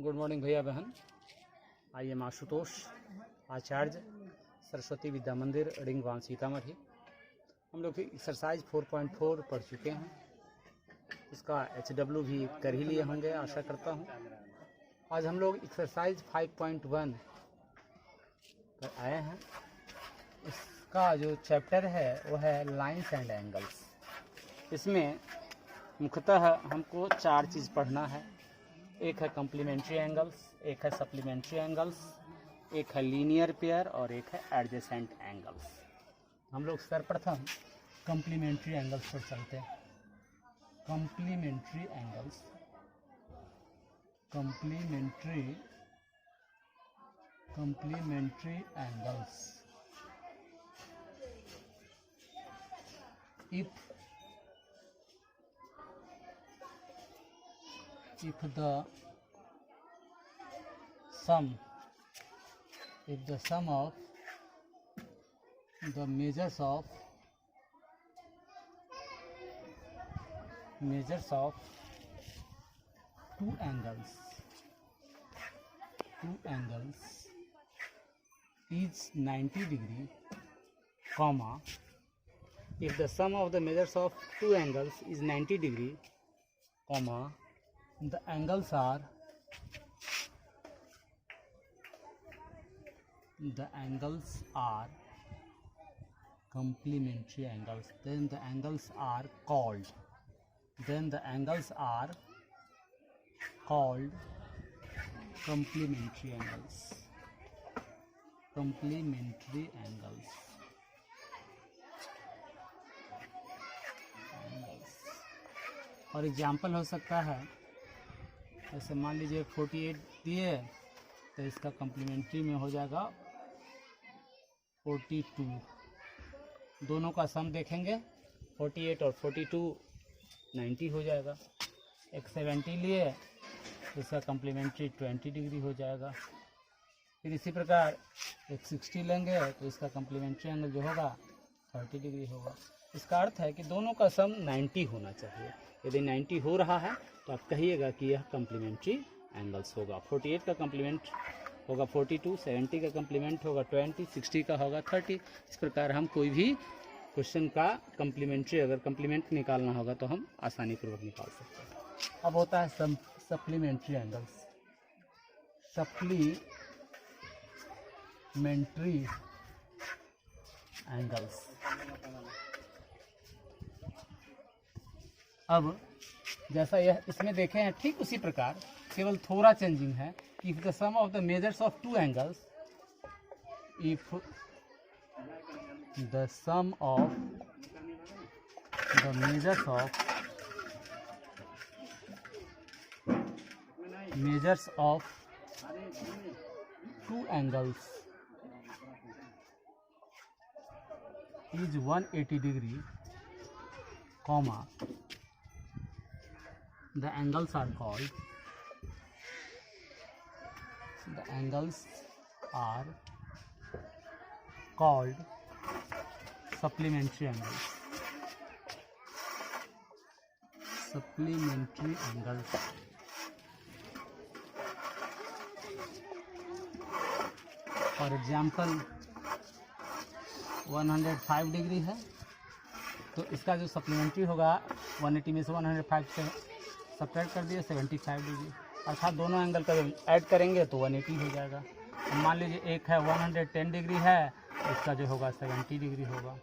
Good morning भैया बहन। I am Ashutosh, आचार्य, सरस्वती विद्या मंदिर, रिंगवान, सीतामढ़ी। हम लोग एक्सरसाइज 4.4 पढ़ चुके हैं। इसका HW भी कर ही लिए होंगे, आशा करता हूँ। आज हम लोग एक्सरसाइज 5.1 पर आए हैं। इसका जो चैप्टर है वो है लाइन्स एंड एंगल्स। इसमें मुख्यतः हमको 4 चीज़ पढ़ना है। एक है कम्प्लीमेंट्री एंगल्स, एक है सप्लीमेंट्री एंगल्स, एक है लीनियर पेयर और एक है एडजेसेंट एंगल्स। हम लोग सर्वप्रथम कम्प्लीमेंट्री एंगल्स पर चलते हैं। Complementary angles, complementary angles. if the sum of the measures of two angles is 90 degree, comma, if the sum of the measures of two angles is 90 degree, comma, the angles are complementary angles, then the angles are called complementary angles. और example हो सकता है, जैसे मान लीजिए 48 दिए तो इसका कम्प्लीमेंट्री में हो जाएगा 42। दोनों का सम देखेंगे, 48 और 42 90 हो जाएगा। एक 70 लिए तो इसका कम्प्लीमेंट्री 20 डिग्री हो जाएगा। फिर इसी प्रकार एक 60 लेंगे तो इसका कम्प्लीमेंट्री एंगल जो होगा 30 डिग्री होगा। इसका अर्थ है कि दोनों का सम 90 होना चाहिए। यदि 90 हो रहा है तो आप कहिएगा कि यह कम्प्लीमेंट्री एंगल्स होगा। 48 का कम्प्लीमेंट होगा 42, 70 का कम्प्लीमेंट होगा 20, 60 का होगा 30। इस प्रकार हम कोई भी क्वेश्चन का कम्प्लीमेंट्री अगर कम्प्लीमेंट निकालना होगा तो हम आसानी पूर्वक निकाल सकते हैं। अब होता है सप्लीमेंट्री एंगल्स। Supplementary angles. अब जैसा यह इसमें देखे हैं ठीक उसी प्रकार, केवल थोड़ा चेंजिंग है। If the sum of the measures of two angles, if the sum of the measures of two angles is 180 degree, comma, the angles are called supplementary angles. For example 105 degree है तो इसका जो supplementary होगा 180 में से 105 से subtract कर दिया 75 डिग्री, अर्थात दोनों एंगल का जब ऐड करेंगे तो 180 हो जाएगा। मान लीजिए एक है 110 डिग्री है, इसका जो होगा 70 डिग्री होगा।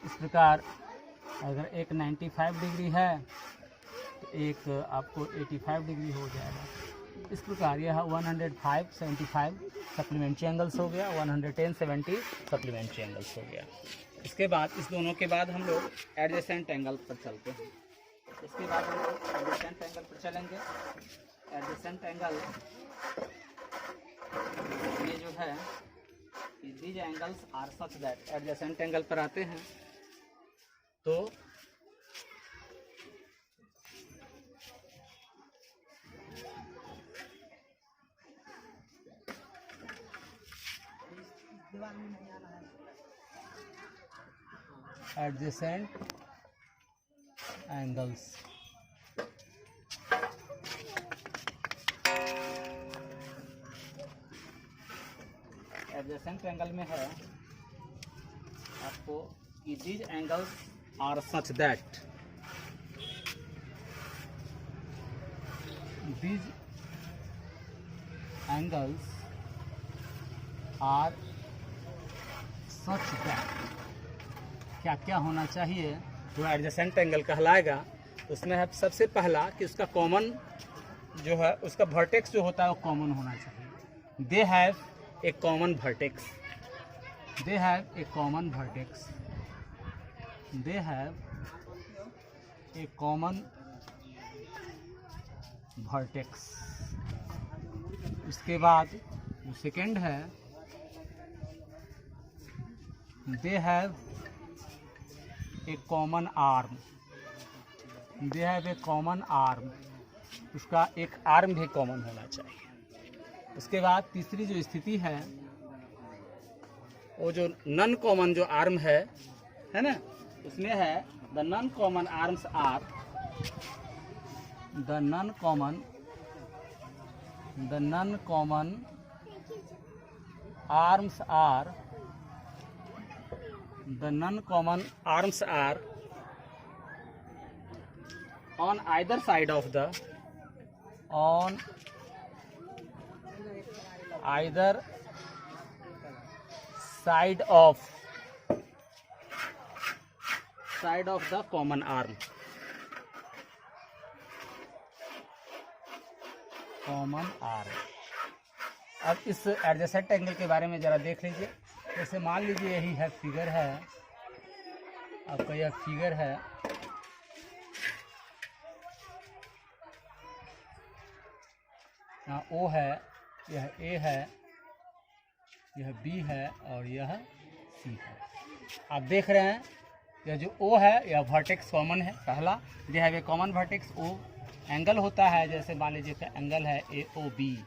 इस प्रकार अगर एक 95 डिग्री है तो एक आपको 85 डिग्री हो जाएगा। इस प्रकार यह 105, 75 सप्लीमेंट्री एंगल्स हो गया, 110, 70 सप्लीमेंट्री एंगल्स हो गया। इसके बाद इस दोनों के बाद हम लोग एडजेसेंट एंगल पर चलते हैं। इसके बाद हम लोग एडजेसेंट एंगल पर चलेंगे। एडजेसेंट एंगल ये जो है, these angles are such that, adjacent angle पर आते हैं तो adjacent angles. एडजेसेंट एंगल में है आपको कि these angles are such that these angles are such that क्या क्या होना चाहिए जो एडजेसेंट एंगल कहलाएगा। उसमें है सबसे पहला कि उसका कॉमन जो है उसका वर्टेक्स जो होता है वो कॉमन होना चाहिए। दे have a common vertex, they have a common vertex, they have a common vertex. उसके बाद जो सेकेंड है दे have a common arm, they have a common arm, उसका एक आर्म भी कॉमन होना चाहिए। उसके बाद तीसरी जो स्थिति है वो जो नॉन कॉमन जो आर्म है ना, उसमें है the non common arms are the non-common arms are on either side of the common arm, common arm. अब इस एडजेसेंट एंगल के बारे में ज़रा देख लीजिए। जैसे मान लीजिए यही है फिगर है आपका, यह फिगर है, यहाँ ओ है, यह ए है, यह बी है और यह सी है। आप देख रहे हैं यह जो ओ है यह वर्टेक्स कॉमन है। पहला they have a common vertex O. Angle होता है जैसे मान लीजिए कि एंगल है ए ओ बी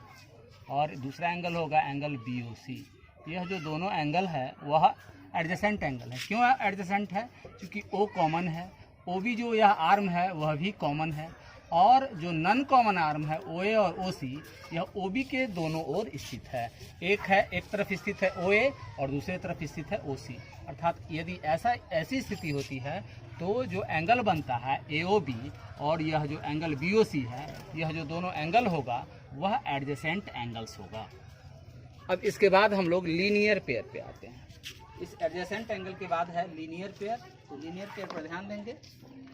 और दूसरा एंगल होगा एंगल बी ओ सी। यह जो दोनों एंगल है वह एडजेसेंट एंगल है। क्यों एडजेसेंट है? क्योंकि ओ कॉमन है, ओ बी जो यह आर्म है वह भी कॉमन है, और जो नॉन कॉमन आर्म है ओ ए और ओ सी यह ओ बी के दोनों ओर स्थित है। एक तरफ स्थित है ओ ए और दूसरी तरफ स्थित है ओ सी। अर्थात यदि ऐसी स्थिति होती है तो जो एंगल बनता है ए ओ बी और यह जो एंगल बी ओ सी है, यह जो दोनों एंगल होगा वह एडजेसेंट एंगल्स होगा। अब इसके बाद हम लोग लीनियर पेयर पे आते हैं। इस एडजेसेंट एंगल के बाद है लीनियर पेयर। तो लीनियर पेयर पर ध्यान देंगे।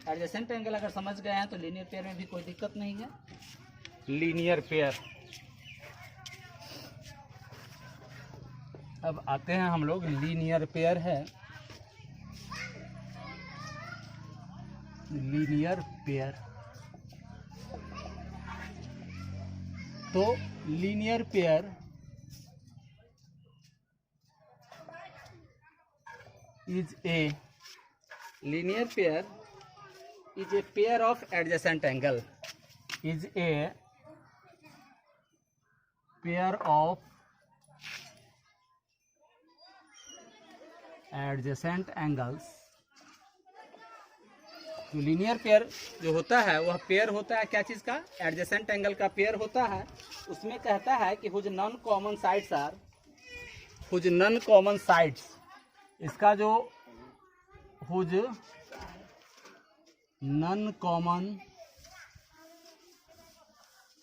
एडजेसेंट एंगल अगर समझ गए हैं तो लीनियर पेयर में भी कोई दिक्कत नहीं है। लीनियर पेयर, अब आते हैं हम लोग लीनियर पेयर है। लीनियर पेयर, तो linear pair is a pair of adjacent angle, is a pair of adjacent angles। जो लीनियर पेयर जो होता है वह पेयर होता है क्या चीज का? एडजेसेंट एंगल का पेयर होता है। उसमें कहता है कि whose non common sides are, whose non common sides, इसका जो whose non common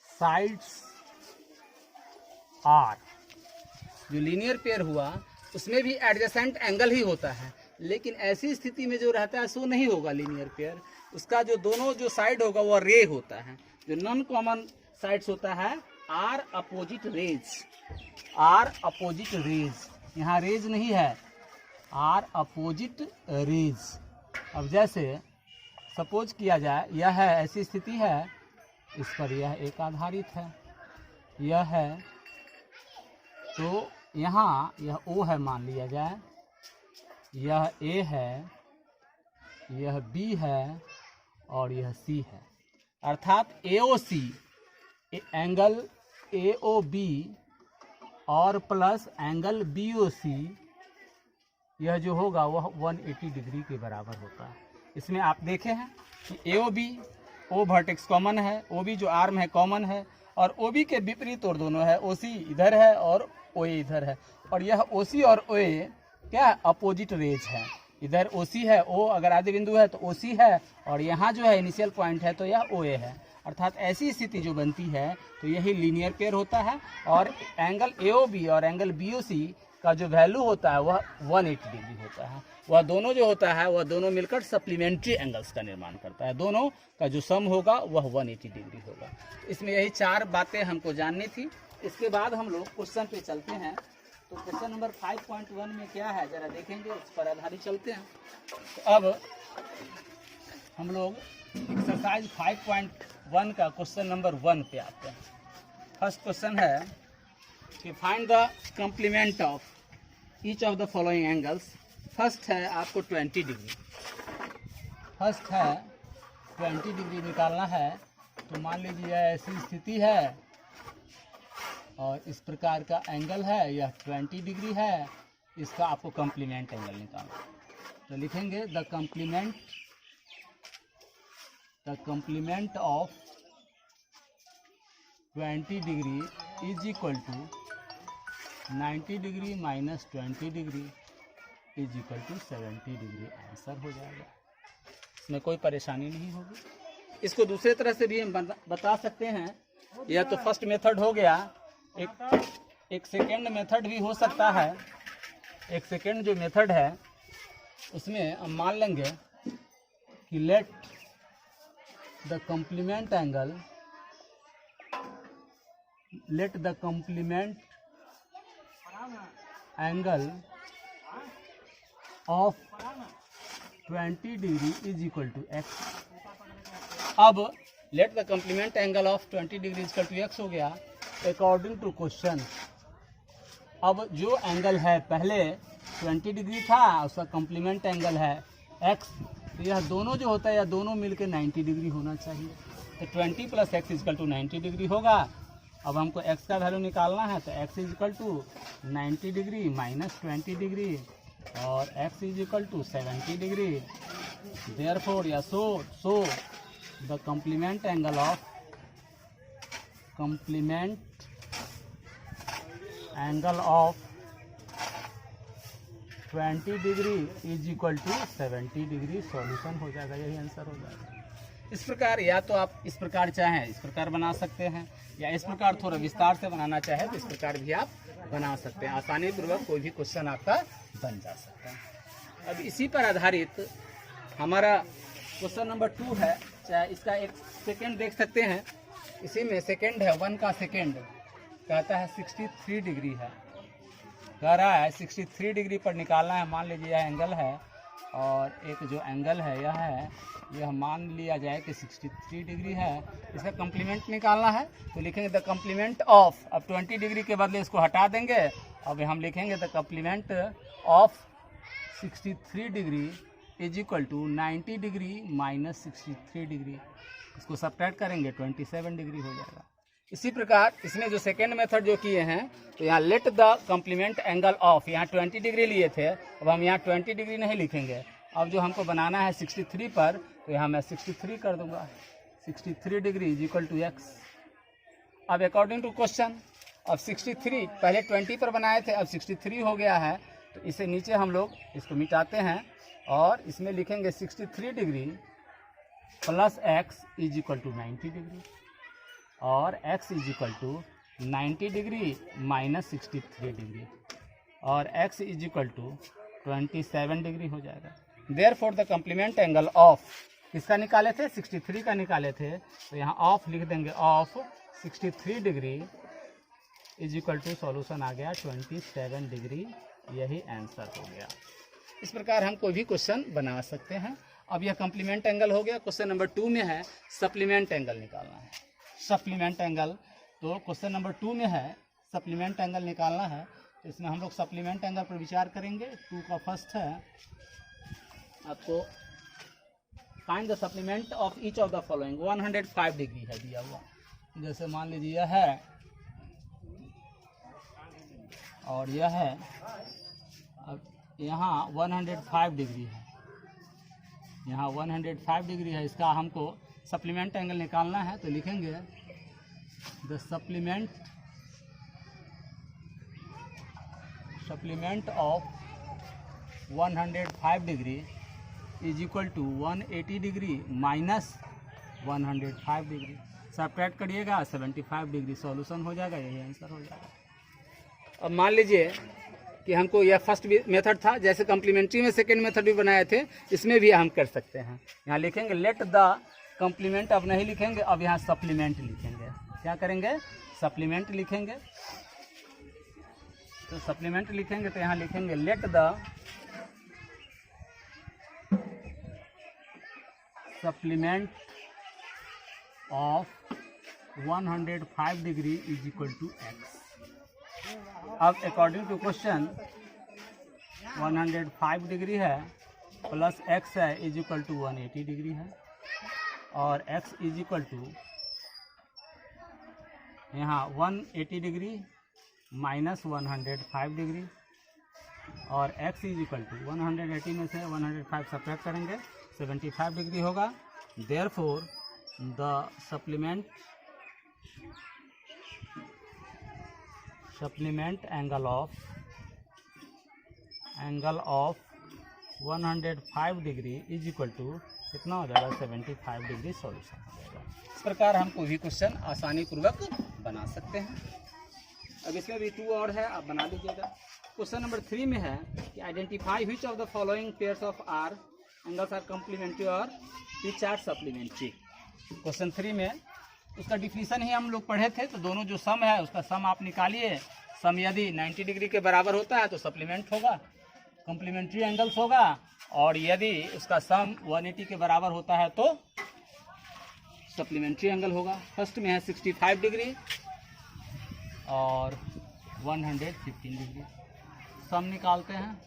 sides are, जो लीनियर पेयर हुआ उसमें भी एडजेसेंट एंगल ही होता है, लेकिन ऐसी स्थिति में जो रहता है सो नहीं होगा लीनियर पेयर। उसका जो दोनों जो साइड होगा वह रे होता है। जो नॉन कॉमन साइड्स होता है are opposite rays, are opposite rays, यहाँ रेज नहीं है, आर अपोजिट रेज। अब जैसे सपोज किया जाए यह है ऐसी स्थिति है, इस पर यह एक आधारित है, यह है, तो यहाँ यह ओ है मान लिया जाए, यह ए है, यह बी है और यह सी है। अर्थात A O C angle A O B और plus angle B O C, यह जो होगा वह 180 डिग्री के बराबर होता है। इसमें आप देखे हैं कि ए ओ बी, ओ वर्टेक्स कॉमन है, ओ बी जो आर्म है कॉमन है, और ओ बी के विपरीत और दोनों है, ओ सी इधर है और OA इधर है, और यह OC और OA क्या अपोजिट रेज है। इधर OC है, O अगर आदि बिंदु है तो OC है, और यहाँ जो है इनिशियल पॉइंट है तो यह OA है। अर्थात ऐसी स्थिति जो बनती है तो यही लीनियर पेयर होता है, और एंगल AOB और एंगल BOC का जो वैल्यू होता है वह 180 डिग्री होता है। वह दोनों जो होता है वह दोनों मिलकर सप्लीमेंट्री एंगल्स का निर्माण करता है। दोनों का जो सम होगा वह 180 डिग्री होगा। इसमें यही 4 बातें हमको जाननी थी। इसके बाद हम लोग क्वेश्चन पे चलते हैं। तो क्वेश्चन नंबर 5.1 में क्या है जरा देखेंगे, उस पर आधारित चलते हैं। तो अब हम लोग एक्सरसाइज 5.1 का क्वेश्चन नंबर 1 पे आते हैं। फर्स्ट क्वेश्चन है कि find the complement of each of the following angles. First है आपको 20 डिग्री, फर्स्ट है 20 डिग्री निकालना है। तो मान लीजिए ऐसी स्थिति है और इस प्रकार का एंगल है, यह 20 डिग्री है, इसका आपको कॉम्प्लीमेंट एंगल निकालना है। तो लिखेंगे the complement of 20 degree is equal to 90 degree minus 20 degree is equal to 70 degree. Answer हो जाएगा, इसमें कोई परेशानी नहीं होगी। इसको दूसरे तरह से भी हम बता सकते हैं। यह तो फर्स्ट मेथड हो गया, एक सेकेंड मेथड भी हो सकता है। एक सेकेंड जो मेथड है उसमें हम मान लेंगे कि let the complement angle of 20 degree is equal to x। अब let the complement angle of 20 degree is equal to x हो गया अकॉर्डिंग टू क्वेश्चन। अब जो एंगल है पहले 20 डिग्री था, उसका कॉम्प्लीमेंट एंगल है x, तो यह दोनों जो होता है यह दोनों मिलकर 90 डिग्री होना चाहिए। तो 20 plus x is equal to 90 degree होगा। अब हमको x का वैल्यू निकालना है, तो x is equal to 90 degree minus 20 degree और x is equal to 70 degree. Therefore या so the complement angle of 20 degree is equal to 70 degree. Solution हो जाएगा, यही आंसर हो जाएगा। इस प्रकार या तो आप इस प्रकार चाहें इस प्रकार बना सकते हैं, या इस प्रकार थोड़ा विस्तार से बनाना चाहें तो इस प्रकार भी आप बना सकते हैं। आसानी पूर्वक कोई भी क्वेश्चन आपका बन जा सकता है। अब इसी पर आधारित हमारा क्वेश्चन नंबर 2 है। चाहे इसका एक सेकेंड देख सकते हैं, इसी में सेकेंड है 1 का सेकेंड कहता है 63 डिग्री है, कह रहा है 63 डिग्री पर निकालना है। मान लीजिए यह एंगल है और एक जो एंगल है यह मान लिया जाए कि 63 डिग्री है। इसका कॉम्प्लीमेंट निकालना है तो लिखेंगे द कॉम्प्लीमेंट ऑफ, अब 20 डिग्री के बदले इसको हटा देंगे, अब हम लिखेंगे the complement of 63 degree is equal to 90 degree minus 63 degree. इसको सब्ट्रैक्ट करेंगे 27 डिग्री हो जाएगा। इसी प्रकार इसमें जो सेकेंड मेथड जो किए हैं, तो यहाँ let the complement angle of, यहाँ 20 डिग्री लिए थे, अब हम यहाँ 20 डिग्री नहीं लिखेंगे। अब जो हमको बनाना है 63 पर, तो यहाँ मैं 63 कर दूंगा। 63 degree is equal to x। अब अकॉर्डिंग टू क्वेश्चन, अब 63 पहले 20 पर बनाए थे, अब 63 हो गया है, तो इसे नीचे हम लोग इसको मिटाते हैं और इसमें लिखेंगे 63 degree plus x is equal to 90 degree और x is equal to 90 degree minus 63 degree और x is equal to 27 degree हो जाएगा। Therefore the complement angle of, किसका निकाले थे 63 का निकाले थे, तो यहाँ ऑफ लिख देंगे, of 63 degree is equal to solution आ गया 27 डिग्री। यही आंसर हो गया। इस प्रकार हम कोई भी क्वेश्चन बना सकते हैं। अब यह कॉम्प्लीमेंट एंगल हो गया। क्वेश्चन नंबर 2 में है सप्लीमेंट एंगल निकालना है। सप्लीमेंट एंगल, तो क्वेश्चन नंबर 2 में है सप्लीमेंट एंगल निकालना है, तो इसमें हम लोग सप्लीमेंट एंगल पर विचार करेंगे। 2 का फर्स्ट है आपको find the supplement of each of the following. 105 degree है दिया हुआ, जैसे मान लीजिए यह है और यह है, अब यहाँ 105 डिग्री है, यहाँ 105 डिग्री है। इसका हमको सप्लीमेंट एंगल निकालना है, तो लिखेंगे the supplement supplement of 105 degree is equal to 180 degree minus 105 degree. Subtract करिएगा 75 डिग्री, सॉल्यूशन हो जाएगा, यही आंसर हो जाएगा। अब मान लीजिए कि हमको यह फर्स्ट मेथड था, जैसे कम्प्लीमेंट्री में सेकेंड मेथड भी बनाए थे, इसमें भी हम कर सकते हैं। यहाँ लिखेंगे लेट द कम्प्लीमेंट, अब नहीं लिखेंगे, अब यहाँ सप्लीमेंट लिखेंगे। क्या करेंगे? सप्लीमेंट लिखेंगे। तो सप्लीमेंट लिखेंगे तो यहाँ लिखेंगे let the supplement of 105 degree is equal to x. अब अकॉर्डिंग टू क्वेश्चन 105 डिग्री है प्लस एक्स है इज इक्वल टू 180 डिग्री है, और एक्स इज इक्वल टू यहाँ 180 डिग्री माइनस 105 डिग्री, और x इज इक्वल टू 180 में से 105 सब्ट्रैक्ट करेंगे 75 डिग्री होगा। Therefore the supplement angle of 105 degree is equal to कितना हो जाएगा? 75 डिग्री सॉल्यूशन हो जाएगा। इस प्रकार हम कोई भी क्वेश्चन आसानी पूर्वक बना सकते हैं। अब इसमें भी 2 और है, आप बना लीजिएगा। क्वेश्चन नंबर 3 में है कि identify which of the following pairs of are angles are complementary और व्हिच आर सप्लीमेंट्री। क्वेश्चन 3 में उसका डिफिनीशन ही हम लोग पढ़े थे, तो दोनों जो सम है उसका सम आप निकालिए। सम यदि 90 डिग्री के बराबर होता है तो सप्लीमेंट होगा, कम्प्लीमेंट्री एंगल्स होगा, और यदि उसका सम 180 के बराबर होता है तो सप्लीमेंट्री एंगल होगा। फर्स्ट में है 65 डिग्री और 115 डिग्री। सम निकालते हैं।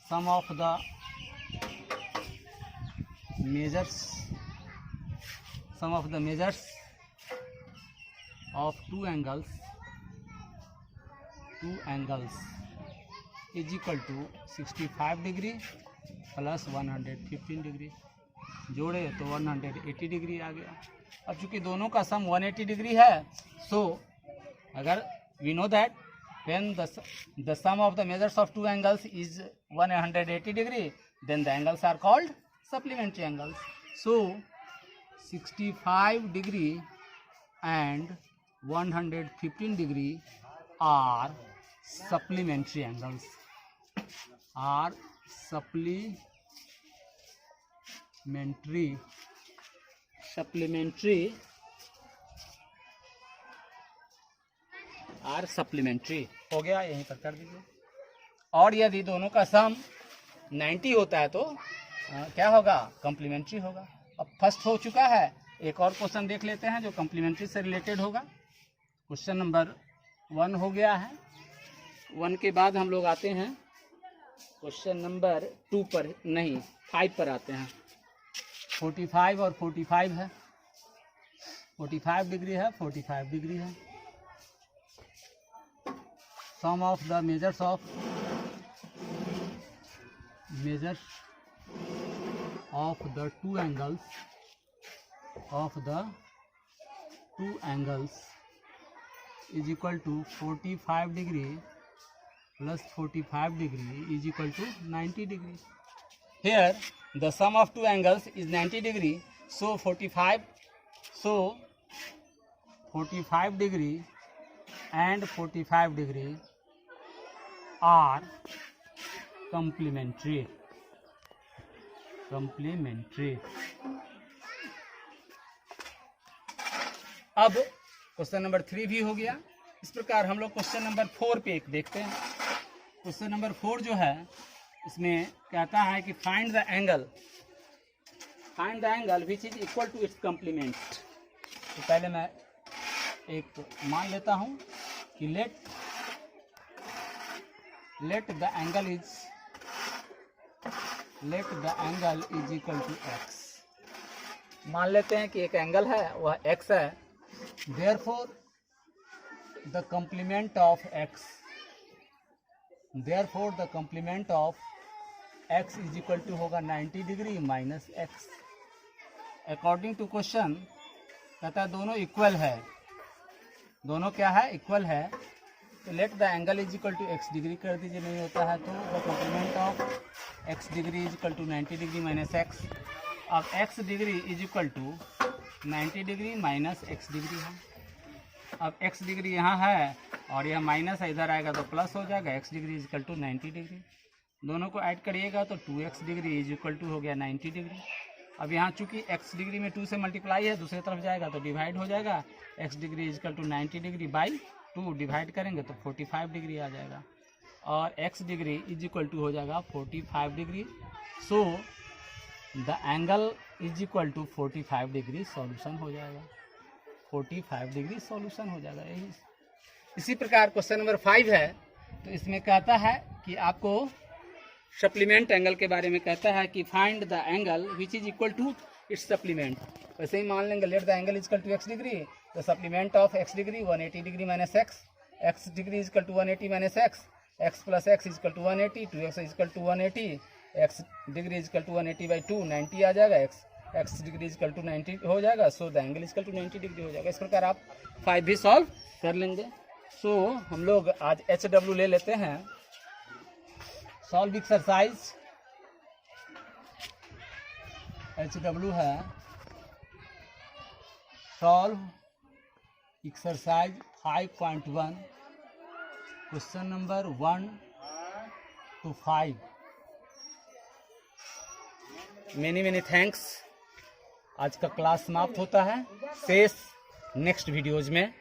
Sum of the measures of two angles is equal to 65 degree plus 115 degree. जोड़े तो 180 डिग्री आ गया। अब चूंकि दोनों का सम 180 डिग्री है, सो अगर we know that when the sum of the measures of two angles is 180 degree, then the angles are called supplementary angles. So 65 degree and 115 degree are supplementary angles, are supplementary are supplementary हो गया, यहीं पर कर दीजिए। और यदि दोनों का सम 90 होता है तो क्या होगा? कम्प्लीमेंट्री होगा। अब फर्स्ट हो चुका है, एक और क्वेश्चन देख लेते हैं जो कम्प्लीमेंट्री से रिलेटेड होगा। क्वेश्चन नंबर 1 हो गया है। 1 के बाद हम लोग आते हैं क्वेश्चन नंबर 2 पर, नहीं 5 पर आते हैं। 45 और 45 है, 45 डिग्री है, 45 डिग्री है। Sum of the measures of the two angles is equal to 45 degree plus 45 degree is equal to 90 degree. Here the sum of two angles is 90 degree, so 45 degree and 45 degree are complementary. अब question number 3 भी हो गया। इस प्रकार हम लोग question number 4 पे एक देखते हैं। क्वेश्चन नंबर 4 जो है इसमें कहता है कि find the angle which is equal to its complement. तो पहले मैं एक मान लेता हूं कि let the angle is equal to x. मान लेते हैं कि एक एंगल है वह x है। Therefore the complement of x is equal to होगा 90 degree minus x. According to question कहता है दोनों इक्वल है। दोनों क्या है? इक्वल है। तो let the angle is equal to x degree कर दीजिए, नहीं होता है तो the complement of x degree is equal to 90 degree minus x। अब x degree is equal to 90 degree minus x degree है। अब x डिग्री यहाँ है और यह माइनस है, इधर आएगा तो प्लस हो जाएगा। x degree is equal to 90 degree, दोनों को ऐड करिएगा तो 2x degree is equal to हो गया 90 डिग्री। अब यहाँ चूंकि x डिग्री में 2 से मल्टीप्लाई है, दूसरी तरफ जाएगा तो डिवाइड हो जाएगा। x degree is equal to 90 degree by 2 divide करेंगे तो 45 डिग्री आ जाएगा और x degree is equal to हो जाएगा 45 degree. So the angle is equal to 45 degree solution हो जाएगा, 45 डिग्री सॉल्यूशन हो जाएगा। यही इसी प्रकार क्वेश्चन नंबर 5 है, तो इसमें कहता है कि आपको सप्लीमेंट एंगल के बारे में कहता है कि find the angle which is equal to its supplement. वैसे ही मान लेंगे let the angle is equal to x degree, the supplement of x degree 180 degree minus x degree is equal to 180 minus x plus x is equal to 180, 2x is equal to 180, x degree is equal to 180 by 2 90 आ जाएगा, x degree is equal to 90 हो जाएगा। So the angle is equal to 90 degree हो जाएगा। इस प्रकार आप 5 भी सॉल्व कर लेंगे। सो हम लोग आज HW ले लेते हैं। सॉल्व एक्सरसाइज HW है, solve exercise 5.1 question number 1 to 5। Many thanks. आज का क्लास समाप्त होता है, शेष नेक्स्ट वीडियोज में।